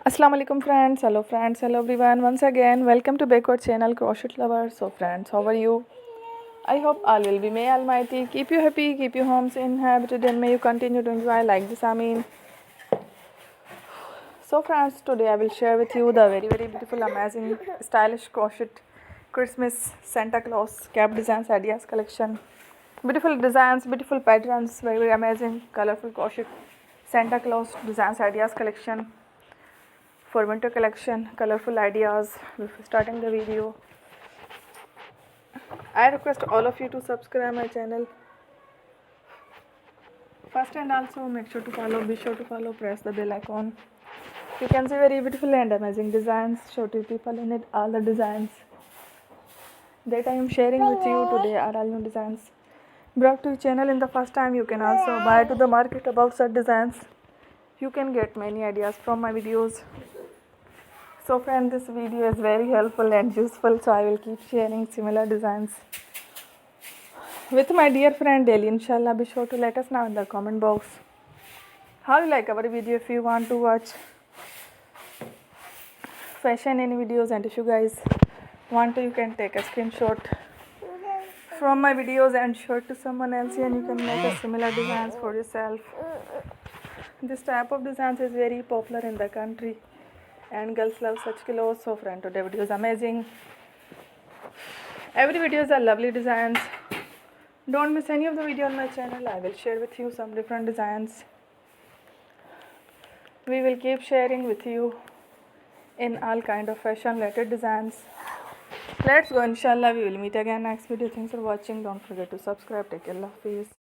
Assalamu alaikum friends, hello everyone. Once again, welcome to Backward channel Crochet Lovers. So friends, how are you? I hope all will be. May Almighty keep you happy, keep your homes inhabited, and may you continue to enjoy like this. I mean. So friends, today I will share with you the very beautiful, amazing, stylish crochet Christmas Santa Claus cap designs ideas collection. Beautiful designs, beautiful patterns, very amazing, colorful crochet Santa Claus designs ideas collection. For winter collection, colorful ideas. Before starting the video, I request all of you to subscribe my channel first, and also make sure to follow, be sure to follow, press the bell icon. You can see very beautiful and amazing designs, show to people in it. All the designs that I am sharing with you today are all new designs brought to your channel in the first time. You can also buy to the market about such designs. You can get many ideas from my videos. So friend, this video is very helpful and useful, so I will keep sharing similar designs with my dear friend daily, inshallah. Be sure to let us know in the comment box how you like our video. If you want to watch fashion in videos, and if you guys want to, you can take a screenshot from my videos and show it to someone else, and you can make a similar designs for yourself. This type of designs is very popular in the country and girls love such clothes. So friend, today video is amazing. Every video is a lovely designs. Don't miss any of the video on my channel. I will share with you some different designs. We will keep sharing with you in all kind of fashion related designs. Let's go, inshallah. We will meet again next video. Thanks for watching. Don't forget to subscribe. Take care. Allah Hafiz.